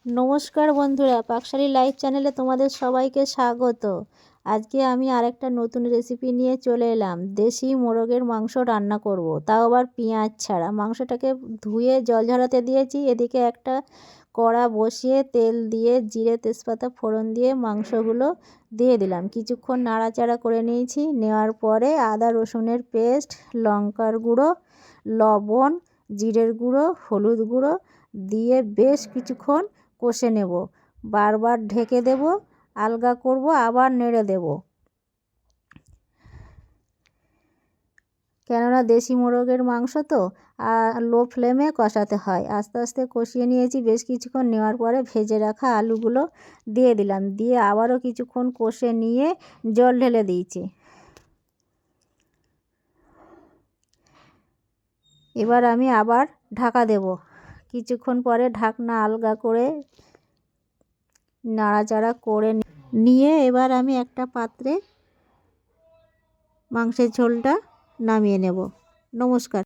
নমস্কার বন্ধুরা, পাকশালী লাইভ চ্যানেলে তোমাদের সবাইকে স্বাগত। আজকে আমি আরেকটা নতুন রেসিপি নিয়ে চলে এলাম। দেশি মোরগের মাংস রান্না করব, তাও আবার পেঁয়াজ ছাড়া। মাংসটাকে ধুয়ে জল ঝরাতে দিয়েছি। এদিকে একটা কড়া বসিয়ে তেল দিয়ে জিরে তেজপাতা ফোড়ন দিয়ে মাংসগুলো দিয়ে দিলাম। কিছুক্ষণ নাড়াচাড়া করে নিয়েছি। নেওয়ার পরে আদা রসুনের পেস্ট, লঙ্কার গুঁড়ো, লবণ, জিরের গুঁড়ো, হলুদ গুঁড়ো দিয়ে বেশ কিছুক্ষণ কষে নেব। বারবার ঢেকে দেব, আলগা করব, আবার নেড়ে দেব। কেননা দেশি মোরগের মাংস তো লো ফ্লেমে কষাতে হয়। আস্তে আস্তে কষিয়ে নিয়েছি বেশ কিছুক্ষণ। নেওয়ার পরে ভেজে রাখা আলুগুলো দিয়ে দিলাম। দিয়ে আবারও কিছুক্ষণ কষে নিয়ে জল ঢেলে দিয়েছি। এবার আমি আবার ঢাকা দেব। কিছুক্ষণ পরে ঢাকনা আলগা করে নাড়াচাড়া করে নিয়ে এবার আমি একটা পাত্রে মাংসের ঝোলটা নামিয়ে নেব। নমস্কার।